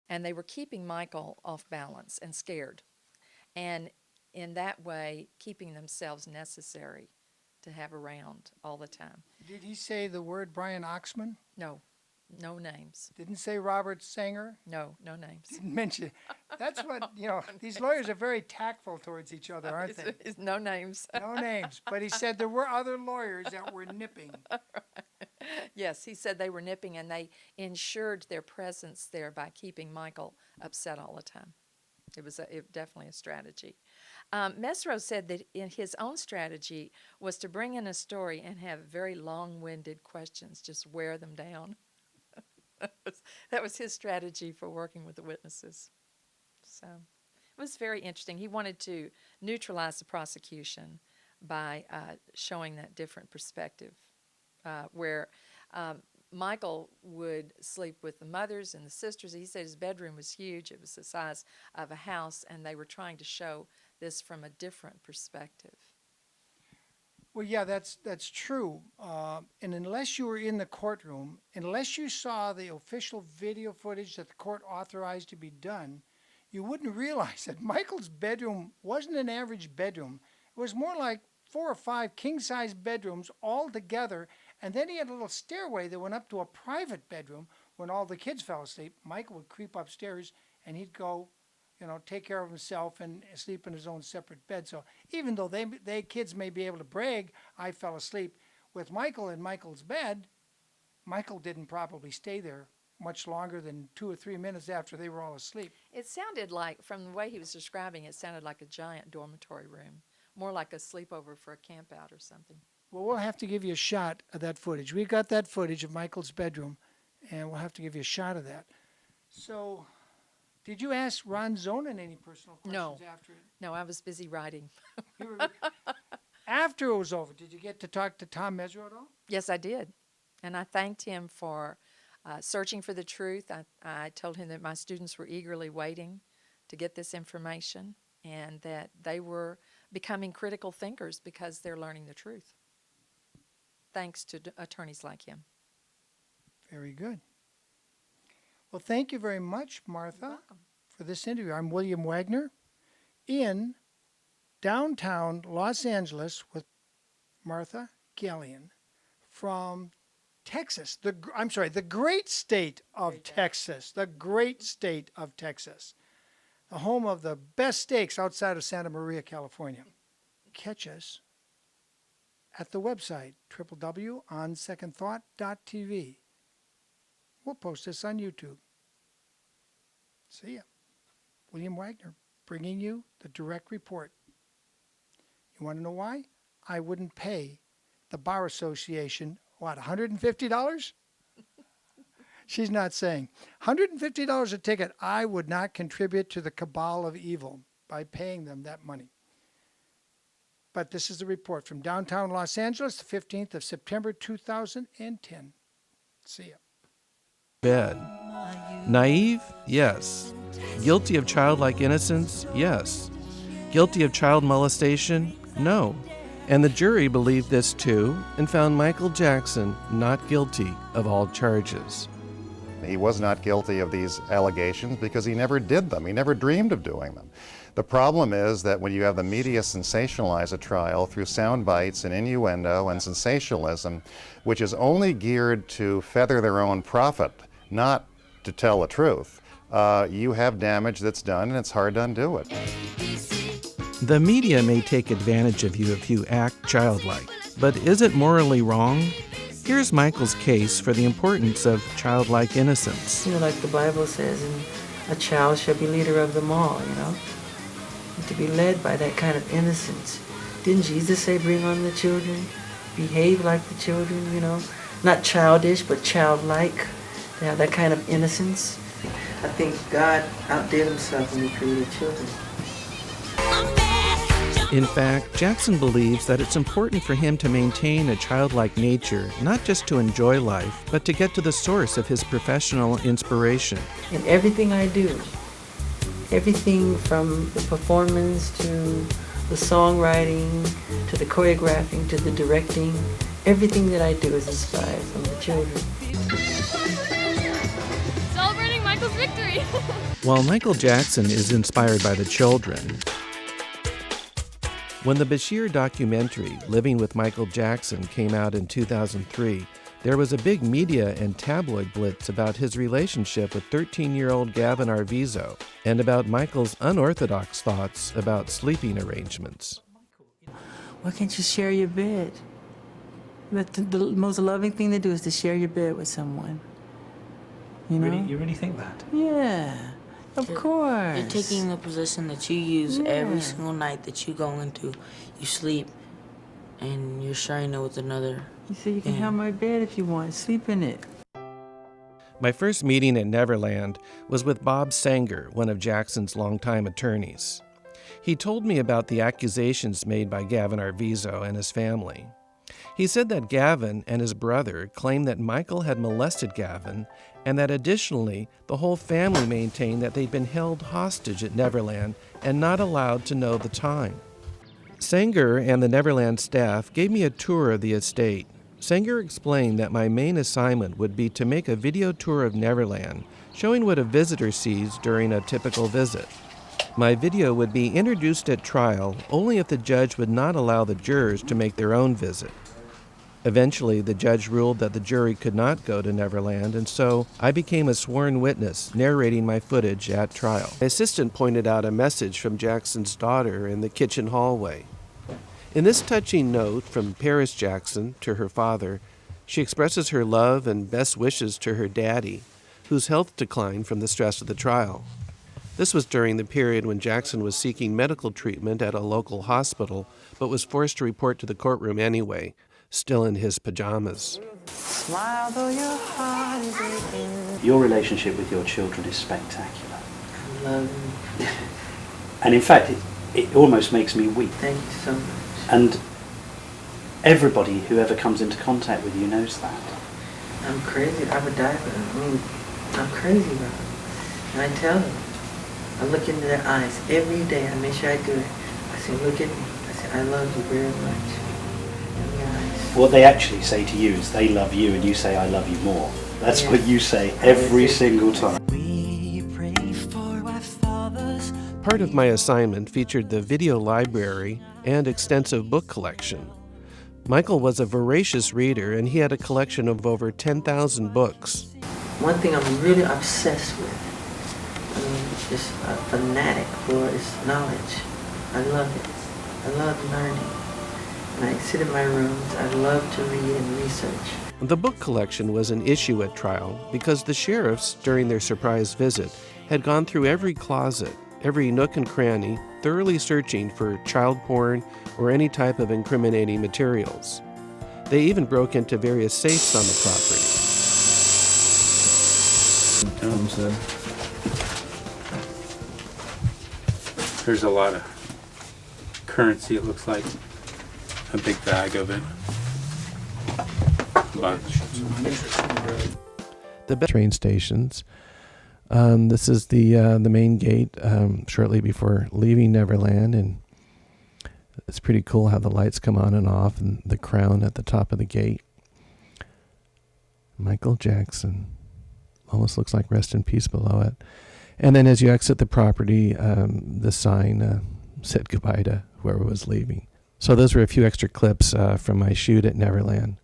And they were keeping Michael off balance and scared. And in that way, keeping themselves necessary to have around all the time. Did he say the word Brian Oxman? No, no names. Didn't say Robert Sanger? No, no names. Didn't mention. That's what, these lawyers are very tactful towards each other, aren't they? It's no names. No names. But he said there were other lawyers that were nipping. Yes, he said they were nipping, and they ensured their presence there by keeping Michael upset all the time. It was definitely a strategy. Mesereau said that in his own strategy was to bring in a story and have very long-winded questions, just wear them down. That was his strategy for working with the witnesses. So it was very interesting. He wanted to neutralize the prosecution by showing that different perspective, where Michael would sleep with the mothers and the sisters. He said his bedroom was huge. It was the size of a house, and they were trying to show this from a different perspective. Well, yeah, that's true. And unless you were in the courtroom, unless you saw the official video footage that the court authorized to be done, you wouldn't realize that Michael's bedroom wasn't an average bedroom. It was more like 4 or 5 king-size bedrooms all together, and then he had a little stairway that went up to a private bedroom. When all the kids fell asleep, Michael would creep upstairs, and he'd go, take care of himself and sleep in his own separate bed. So even though they kids may be able to brag, I fell asleep, with Michael in Michael's bed, Michael didn't probably stay there much longer than 2 or 3 minutes after they were all asleep. It sounded like, from the way he was describing it, sounded like a giant dormitory room, more like a sleepover for a camp out or something. Well, we'll have to give you a shot of that footage. We got that footage of Michael's bedroom, and we'll have to give you a shot of that. So, did you ask Ron Zonen any personal questions after it? No, I was busy writing. After it was over, did you get to talk to Tom Mesereau at all? Yes, I did. And I thanked him for searching for the truth. I told him that my students were eagerly waiting to get this information, and that they were becoming critical thinkers because they're learning the truth, thanks to attorneys like him. Very good. Well, thank you very much, Martha, for this interview. I'm William Wagner in downtown Los Angeles with Martha Gallion from Texas. The great state of Texas. The great state of Texas. The home of the best steaks outside of Santa Maria, California. Catch us at the website, www.onsecondthought.tv. We'll post this on YouTube. See ya. William Wagner, bringing you the direct report. You want to know why? I wouldn't pay the Bar Association, $150? She's not saying. $150 a ticket, I would not contribute to the cabal of evil by paying them that money. But this is the report from downtown Los Angeles, the 15th of September, 2010. See ya. Bed. Naive? Yes. Guilty of childlike innocence? Yes. Guilty of child molestation? No. And the jury believed this too and found Michael Jackson not guilty of all charges. He was not guilty of these allegations because he never did them. He never dreamed of doing them. The problem is that when you have the media sensationalize a trial through sound bites and innuendo and sensationalism, which is only geared to feather their own profit, not to tell the truth, you have damage that's done, and it's hard to undo it. The media may take advantage of you if you act childlike, but is it morally wrong? Here's Michael's case for the importance of childlike innocence. Like the Bible says, and a child shall be leader of them all, And to be led by that kind of innocence. Didn't Jesus say, bring on the children? Behave like the children, Not childish, but childlike. To have that kind of innocence. I think God outdid himself when he created children. In fact, Jackson believes that it's important for him to maintain a childlike nature, not just to enjoy life, but to get to the source of his professional inspiration. In everything I do, everything from the performance to the songwriting, to the choreographing, to the directing, everything that I do is inspired from the children. Celebrating Michael's victory! While Michael Jackson is inspired by the children, when the Bashir documentary, Living with Michael Jackson, came out in 2003, there was a big media and tabloid blitz about his relationship with 13-year-old Gavin Arvizo and about Michael's unorthodox thoughts about sleeping arrangements. Why can't you share your bed? The most loving thing to do is to share your bed with someone. You know? You really think that? Yeah, of course. You're taking the position that you use every single night that you go into. You sleep, and you're sharing it with another. You say you can have my bed if you want. Sleep in it. My first meeting at Neverland was with Bob Sanger, one of Jackson's longtime attorneys. He told me about the accusations made by Gavin Arvizo and his family. He said that Gavin and his brother claimed that Michael had molested Gavin and that additionally the whole family maintained that they'd been held hostage at Neverland and not allowed to know the time. Sanger and the Neverland staff gave me a tour of the estate. Sanger explained that my main assignment would be to make a video tour of Neverland, showing what a visitor sees during a typical visit. My video would be introduced at trial only if the judge would not allow the jurors to make their own visit. Eventually, the judge ruled that the jury could not go to Neverland, and so I became a sworn witness, narrating my footage at trial. My assistant pointed out a message from Jackson's daughter in the kitchen hallway. In this touching note from Paris Jackson to her father, she expresses her love and best wishes to her daddy, whose health declined from the stress of the trial. This was during the period when Jackson was seeking medical treatment at a local hospital, but was forced to report to the courtroom anyway, still in his pajamas. Smile though your heart is aching. Your relationship with your children is spectacular. I love you. And in fact, it almost makes me weep. Thank you so much. And everybody who ever comes into contact with you knows that. I'm crazy. I would die for them. I'm crazy about them. And I tell them. I look into their eyes every day. I make sure I do it. I say, look at me. I say, I love you very much. In the eyes. What they actually say to you is they love you and you say, I love you more. That's what you say every single time. Part of my assignment featured the video library and extensive book collection. Michael was a voracious reader, and he had a collection of over 10,000 books. One thing I'm really obsessed with, just a fanatic for, is knowledge. I love it. I love learning. When I sit in my rooms, I love to read and research. The book collection was an issue at trial because the sheriffs, during their surprise visit, had gone through every closet, every nook and cranny, thoroughly searching for child porn or any type of incriminating materials. They even broke into various safes on the property. There's a lot of currency, it looks like. A big bag of it. But The train stations. This is the main gate shortly before leaving Neverland, and it's pretty cool how the lights come on and off, and the crown at the top of the gate. Michael Jackson. Almost looks like rest in peace below it. And then as you exit the property, the sign said goodbye to whoever was leaving. So those were a few extra clips from my shoot at Neverland.